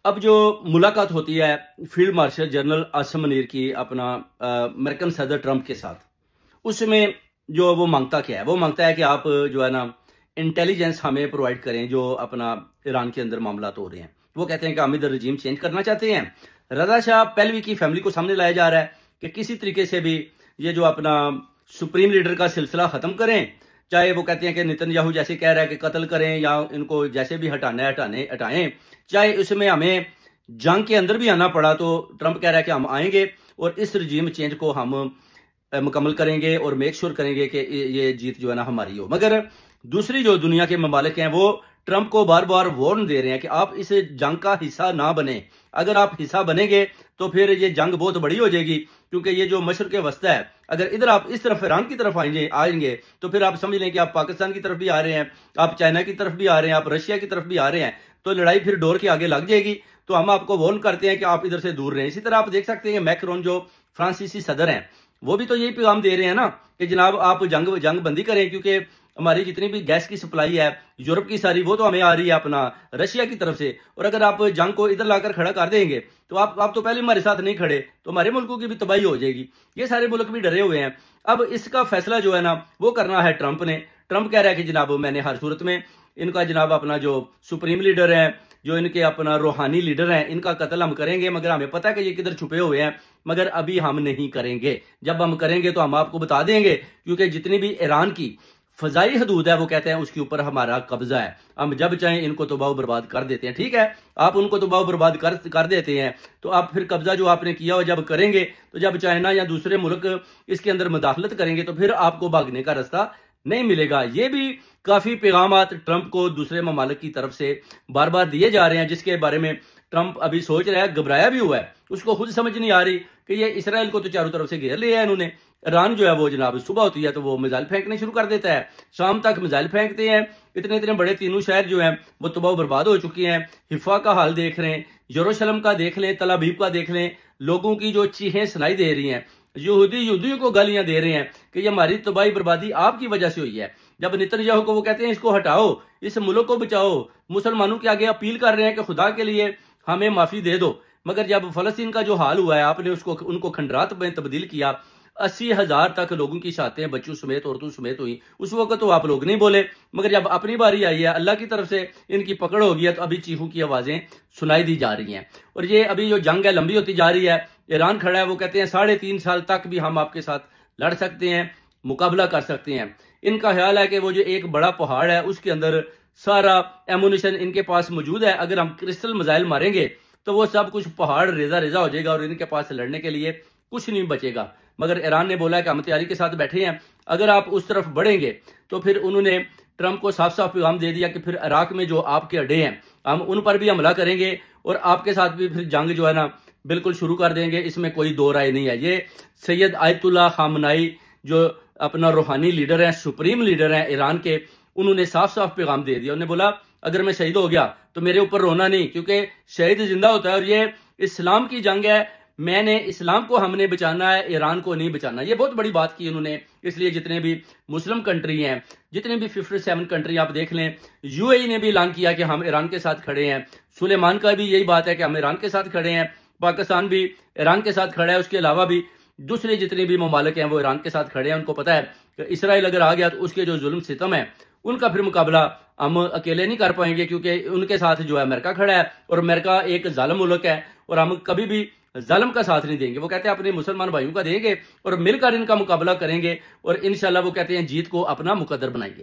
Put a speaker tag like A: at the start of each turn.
A: اب جو ملاقات ہوتی ہے field marshal general Asim Munir کی اپنا امریکن صدر ٹرمپ کے ساتھ، اس میں جو وہ مانگتا کیا ہے؟ وہ مانگتا ہے کہ آپ جو ہے نا انٹیلیجنس ہمیں پرووائڈ کریں جو اپنا ایران کے اندر معاملات ہو رہے ہیں۔ وہ کہتے ہیں کہ ہم ادھر رجیم چینج کرنا چاہتے ہیں۔ رضا شاہ پہلوی کی فیملی کو سامنے لایا جا رہا ہے کہ کسی طریقے سے بھی یہ جو اپنا سپریم لیڈر کا سلسلہ ختم کریں، چاہے وہ کہتے ہیں کہ نتن یاہو جیسے کہہ رہا ہے کہ قتل کریں یا ان کو جیسے بھی ہٹانا ہے ہٹائیں، چاہے اس میں ہمیں جنگ کے اندر بھی آنا پڑا تو ٹرمپ کہہ رہا ہے کہ ہم آئیں گے اور اس رجیم چینج کو ہم مکمل کریں گے اور میک شور کریں گے کہ یہ جیت جو ہے نا ہماری ہو۔ مگر دوسری جو دنیا کے ممالک ہیں وہ ٹرمپ کو بار بار وارن دے رہے ہیں کہ آپ اس جنگ کا حصہ نہ بنیں۔ اگر آپ حصہ بنیں گے تو پھر یہ جنگ بہت بڑی ہو جائے گی، کیونکہ یہ جو مشرق وسطی ہے، اگر ادھر آپ اس طرف ایران کی طرف آئیں گے تو پھر آپ سمجھ لیں کہ آپ پاکستان کی طرف بھی آ رہے ہیں، آپ چائنا کی طرف بھی آ رہے ہیں، آپ رشیا کی طرف بھی آ رہے ہیں، تو لڑائی پھر ڈور کے آگے لگ جائے گی۔ تو ہم آپ کو وارن کرتے ہیں کہ آپ ادھر سے دور رہیں۔ اسی طرح آپ دیکھ سکتے ہیں کہ میکرون جو فرانسیسی صدر ہیں وہ بھی تو یہی پیغام دے رہے ہیں نا کہ جناب آپ جنگ بندی کریں، کیونکہ ہماری جتنی بھی گیس کی سپلائی ہے یورپ کی ساری وہ تو ہمیں آ رہی ہے اپنا رشیا کی طرف سے، اور اگر آپ جنگ کو ادھر لا کر کھڑا کر دیں گے تو آپ تو پہلے ہمارے ساتھ نہیں کھڑے تو ہمارے ملکوں کی بھی تباہی ہو جائے گی۔ یہ سارے ملک بھی ڈرے ہوئے ہیں۔ اب اس کا فیصلہ جو ہے نا وہ کرنا ہے ٹرمپ نے۔ ٹرمپ کہہ رہا ہے کہ جناب میں نے ہر صورت میں ان کا جناب اپنا جو سپریم لیڈر ہے، جو ان کے اپنا روحانی لیڈر ہیں، ان کا قتل ہم کریں گے، مگر ہمیں پتہ ہے کہ یہ کدھر چھپے ہوئے ہیں، مگر ابھی ہم نہیں کریں گے۔ جب ہم کریں گے تو ہم آپ کو بتا دیں گے، کیونکہ جتنی بھی ایران کی فضائی حدود ہے وہ کہتے ہیں اس کے اوپر ہمارا قبضہ ہے، ہم جب چاہیں ان کو تباہ و برباد کر دیتے ہیں۔ ٹھیک ہے، آپ ان کو تباہ و برباد کر دیتے ہیں تو آپ پھر قبضہ جو آپ نے کیا ہو جب کریں گے تو جب چائنا یا دوسرے ملک اس کے اندر مداخلت کریں گے تو پھر آپ کو بھاگنے کا راستہ نہیں ملے گا۔ یہ بھی کافی پیغامات ٹرمپ کو دوسرے ممالک کی طرف سے بار بار دیے جا رہے ہیں، جس کے بارے میں ٹرمپ ابھی سوچ رہا ہے، گھبرایا بھی ہوا ہے۔ اس کو خود سمجھ نہیں آ رہی کہ یہ اسرائیل کو تو چاروں طرف سے گھیر لیا ہے انہوں نے۔ ایران جو ہے وہ جناب صبح ہوتی ہے تو وہ میزائل پھینکنے شروع کر دیتا ہے، شام تک میزائل پھینکتے ہیں۔ اتنے بڑے تینوں شہر جو ہیں وہ تباہ و برباد ہو چکے ہیں۔ حفا کا حال دیکھ رہے ہیں، یروشلم کا دیکھ لیں، تل ابیب کا دیکھ لیں، لوگوں کی جو چیخیں سنائی دے رہی ہیں، یہودیوں کو گالیاں دے رہے ہیں کہ یہ ہماری تباہی بربادی آپ کی وجہ سے ہوئی ہے۔ جب نتن یاہو کو وہ کہتے ہیں اس کو ہٹاؤ، اس ملک کو بچاؤ، مسلمانوں کے آگے اپیل کر رہے ہیں کہ خدا کے لیے ہمیں معافی دے دو، مگر جب فلسطین کا جو حال ہوا ہے آپ نے ان کو کھنڈرات میں تبدیل کیا، 80,000 تک لوگوں کی شہادتیں بچوں سمیت عورتوں سمیت ہوئی، اس وقت تو آپ لوگ نہیں بولے، مگر جب اپنی باری آئی ہے اللہ کی طرف سے ان کی پکڑ ہو گئی ہے تو ابھی چیخوں کی آوازیں سنائی دی جا رہی ہیں۔ اور یہ ابھی جو جنگ ہے لمبی ہوتی جا رہی ہے۔ ایران کھڑا ہے، وہ کہتے ہیں 3.5 سال تک بھی ہم آپ کے ساتھ لڑ سکتے ہیں، مقابلہ کر سکتے ہیں۔ ان کا خیال ہے کہ وہ جو ایک بڑا پہاڑ ہے اس کے اندر سارا ایمونیشن ان کے پاس موجود ہے، اگر ہم کرسٹل میزائل ماریں گے تو وہ سب کچھ پہاڑ ریزہ ہو جائے گا اور ان کے پاس لڑنے کے لیے کچھ نہیں بچے گا۔ مگر ایران نے بولا کہ ہم تیاری کے ساتھ بیٹھے ہیں، اگر آپ اس طرف بڑھیں گے تو پھر انہوں نے ٹرمپ کو صاف پیغام دے دیا کہ پھر عراق میں جو آپ کے اڈے ہیں ہم ان پر بھی حملہ کریں گے اور آپ کے ساتھ بھی پھر جنگ جو ہے نا بالکل شروع کر دیں گے، اس میں کوئی دو رائے نہیں ہے۔ یہ سید آیت اللہ خامنائی جو اپنا روحانی لیڈر ہیں، سپریم لیڈر ہیں ایران کے، انہوں نے صاف پیغام دے دیا۔ انہوں نے بولا اگر میں شہید ہو گیا تو میرے اوپر رونا نہیں، کیونکہ شہید زندہ ہوتا ہے اور یہ اسلام کی جنگ ہے، میں نے اسلام کو ہم نے بچانا ہے، ایران کو نہیں بچانا۔ یہ بہت بڑی بات کی انہوں نے۔ اس لیے جتنے بھی مسلم کنٹری ہیں، جتنے بھی 57 کنٹری آپ دیکھ لیں، یو اے ای نے بھی اعلان کیا کہ ہم ایران کے ساتھ کھڑے ہیں، سلیمان کا بھی یہی بات ہے کہ ہم ایران کے ساتھ کھڑے ہیں، پاکستان بھی ایران کے ساتھ کھڑا ہے، اس کے علاوہ بھی دوسرے جتنے بھی ممالک ہیں وہ ایران کے ساتھ کھڑے ہیں۔ ان کو پتہ ہے کہ اسرائیل اگر آ گیا تو اس کے جو ظلم ستم ہے ان کا پھر مقابلہ ہم اکیلے نہیں کر پائیں گے، کیونکہ ان کے ساتھ جو ہے امریکہ کھڑا ہے اور امریکہ ایک ظالم ملک ہے اور ہم کبھی بھی ظالم کا ساتھ نہیں دیں گے۔ وہ کہتے ہیں اپنے مسلمان بھائیوں کا دیں گے اور مل کر ان کا مقابلہ کریں گے اور انشاءاللہ وہ کہتے ہیں جیت کو اپنا مقدر بنائیں گے۔